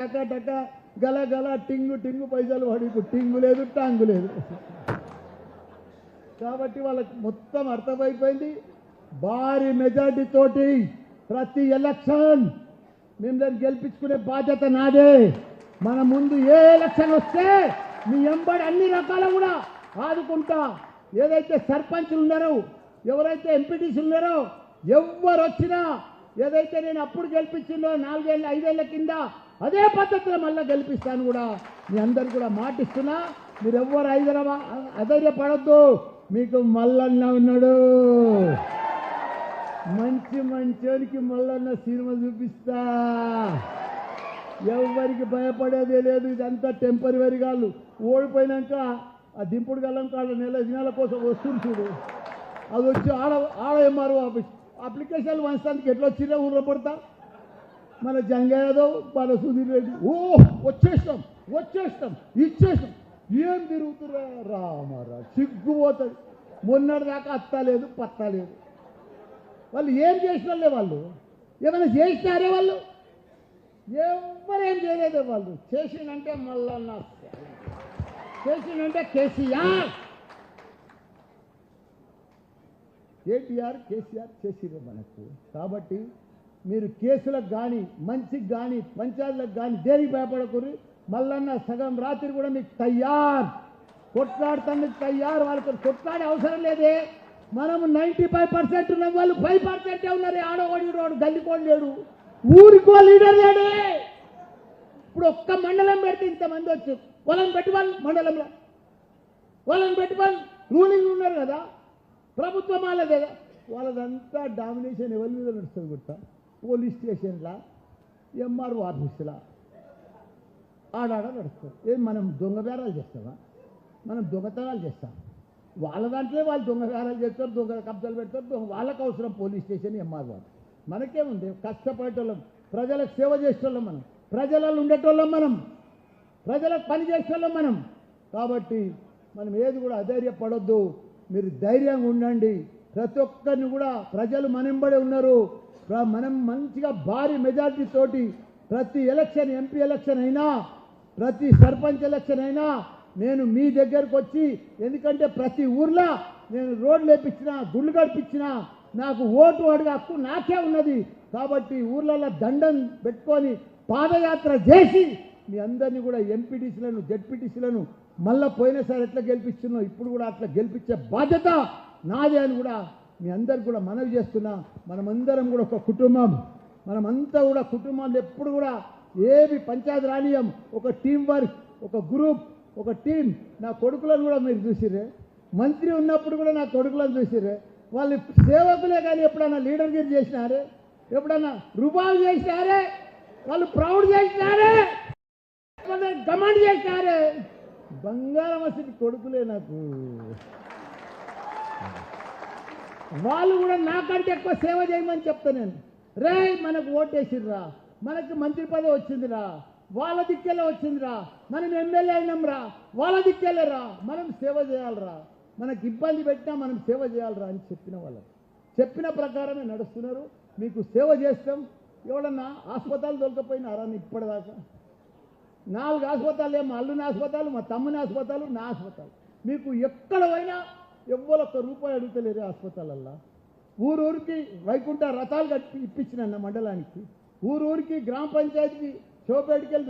టక గల గల టింగు టింగు పైసలు పడి టింగు లేదు టాంగు లేదు. కాబట్టి వాళ్ళకి మొత్తం అర్థమైపోయింది. భారీ మెజార్టీ తోటి ప్రతి ఎలక్షన్ మిమ్మల్ని గెలిపించుకునే బాధ్యత నాదే. మన ముందు ఏ ఎలక్షన్ వస్తే మీ ఎంబడి అన్ని రకాల కూడా ఆదుకుంటా. ఏదైతే సర్పంచ్లు ఉన్నారో, ఎవరైతే ఎంపీటీసీలు ఉన్నారో, ఎవరు వచ్చినా ఏదైతే నేను అప్పుడు గెలిపించిందో 4 ఏళ్ళ 5 ఏళ్ల కింద అదే పద్ధతిలో మళ్ళీ గెలిపిస్తాను కూడా మీ అందరు కూడా మాటిస్తున్నా. మీరు ఎవ్వరు అధైర్యపడద్దు. మీకు మల్లన్న ఉన్నాడు. మంచి మంచోనికి మల్లన్న సినిమా చూపిస్తా. ఎవరికి భయపడేదే లేదు. ఇదంతా టెంపరీ కాదు. ఓడిపోయినాక ఆ దింపుడు గల్లం కాళ్ళ నెల కోసం వస్తుంది చూడు, అది వచ్చి ఆడ ఎంఆర్ఓ ఆఫీస్ అప్లికేషన్లు వంచడానికి ఎట్లా వచ్చినా ఊళ్ళో పడతా. మన జంగయాదవ్ మన సుధీర్ రెడ్డి వచ్చేస్తాం ఇచ్చేస్తాం. ఏం తిరుగుతురా రామారా, సిగ్గుపోతుంది. మొన్నటి దాకా అత్తలేదు పత్తలేదు. వాళ్ళు ఏం చేసినలే, వాళ్ళు ఏమైనా చేసినారే? వాళ్ళు ఎవరేం చేయలేదు. వాళ్ళు చేసిందంటే మళ్ళా చేసిందంటే కేసీఆర్ కేసీఆర్ చేసిరే మనకు. కాబట్టి మీరు కేసులకు కానీ మంచికి కానీ పంచాయతీలకు కానీ దేనికి భయపడకూరి. మళ్ళన్న సగం రాత్రి కూడా మీకు తయారు, కొట్లాడుతానికి తయారు. వాళ్ళతో కొట్లాడే అవసరం లేదే. మనము 95% ఉన్న వాళ్ళు 5% ఉన్నారు. ఆడవాడి రోడ్డు గల్లికోడు లేడు, ఊరికో లీడర్ లేడే. ఇప్పుడు ఒక్క మండలం పెడితే ఇంతమంది వచ్చి పొలం పెట్టి వాళ్ళు మండలంలో పొలం పెట్టి వాళ్ళు రూలింగ్ ఉన్నారు కదా, ప్రభుత్వం వాళ్ళదే కదా. వాళ్ళదంతా డామినేషన్ ఎవరి మీద నడుస్తుంది గుర్తా? పోలీస్ స్టేషన్లా, ఎంఆర్ఓ ఆఫీసులా ఆడాడ నడుస్తుంది. ఏం మనం దొంగ బేరాలు చేస్తామా? మనం దొంగతనాలు చేస్తాం. వాళ్ళ దాంట్లో వాళ్ళు దొంగ బేరాలు చేస్తారు, దొంగ కబ్జాలు పెడతారు. వాళ్ళకు అవసరం పోలీస్ స్టేషన్, ఎంఆర్ఓ. మనకేముంది? కష్టపడేటోళ్ళం, ప్రజలకు సేవ చేసేటోళ్ళం మనం, ప్రజలలో ఉండేటోళ్ళం మనం, ప్రజలకు పని చేసేటోళ్ళం మనం. కాబట్టి మనం ఏది కూడా అధైర్యపడొద్దు. మీరు ధైర్యంగా ఉండండి. ప్రతి ఒక్కరిని కూడా ప్రజలు మనెంబడే ఉన్నారు. మనం మంచిగా భారీ మెజార్టీ తోటి ప్రతి ఎలక్షన్, ఎంపీ ఎలక్షన్ అయినా, ప్రతి సర్పంచ్ ఎలక్షన్ అయినా నేను మీ దగ్గరకు వచ్చి, ఎందుకంటే ప్రతి ఊర్లో నేను రోడ్లు వేపించినా, గుళ్ళు గడిపించినా, నాకు ఓటు అడిగే హక్కు నాకే ఉన్నది. కాబట్టి ఊర్లలో దండం పెట్టుకొని పాదయాత్ర చేసి మీ అందరినీ కూడా ఎంపీటీసీలను, జెడ్పీటీసీలను మళ్ళీ పోయినసారి ఎట్లా గెలిపిస్తున్నావు ఇప్పుడు కూడా అట్లా గెలిపించే బాధ్యత నాదే అని కూడా మీ అందరికి కూడా మనవి చేస్తున్నా. మనమందరం కూడా ఒక కుటుంబం. మనమంతా కూడా కుటుంబాలు ఎప్పుడు కూడా ఏమి పంచాయతీ రానియం. ఒక టీం వర్క్, ఒక గ్రూప్, ఒక టీం. నా కొడుకులను కూడా మీరు చూసిరే, మంత్రి ఉన్నప్పుడు కూడా నా కొడుకులను చూసిరే. వాళ్ళు సేవకులే కానీ ఎప్పుడన్నా లీడర్గిరి చేసినారే? ఎప్పుడన్నా రుబాబు చేసినారే? వాళ్ళు ప్రౌడ్ చేసినారే? కమాండ్ చేసినారే? బంగారం అసలు కొడుకులే నాకు. వాళ్ళు కూడా నాకంటే ఎక్కువ సేవ చేయమని చెప్తా నేను. రే మనకు ఓటేసిర్రా, మనకు మంత్రి పదవి వచ్చిందిరా, వాళ్ళ దిక్కెళ్ళే వచ్చిందిరా, మనం ఎమ్మెల్యే అయినాంరా, వాళ్ళ దిక్కెళ్ళరా, మనం సేవ చేయాలరా, మనకు ఇబ్బంది పెట్టినా మనం సేవ చేయాలరా అని చెప్పిన వాళ్ళకి చెప్పిన ప్రకారమే నడుస్తున్నారు. మీకు సేవ చేస్తాం. ఎవడన్నా హాస్పిటల్ దొరకపోయినారా ఇప్పటిదాకా? 4 హాస్పిటల్, మా అల్లుని హాస్పిటల్, మా తమ్ముని హాస్పిటల్, నా హాస్పిటల్. మీకు ఎక్కడ పోయినా ఎవ్వరు ₹1 అడుగుతలేరు హాస్పిటల్లో. ఊరికి వైకుంఠ రథాలు కట్టి ఇప్పించిన మండలానికి, ఊరికి గ్రామ పంచాయతీకి షోపేటికి వెళ్ళి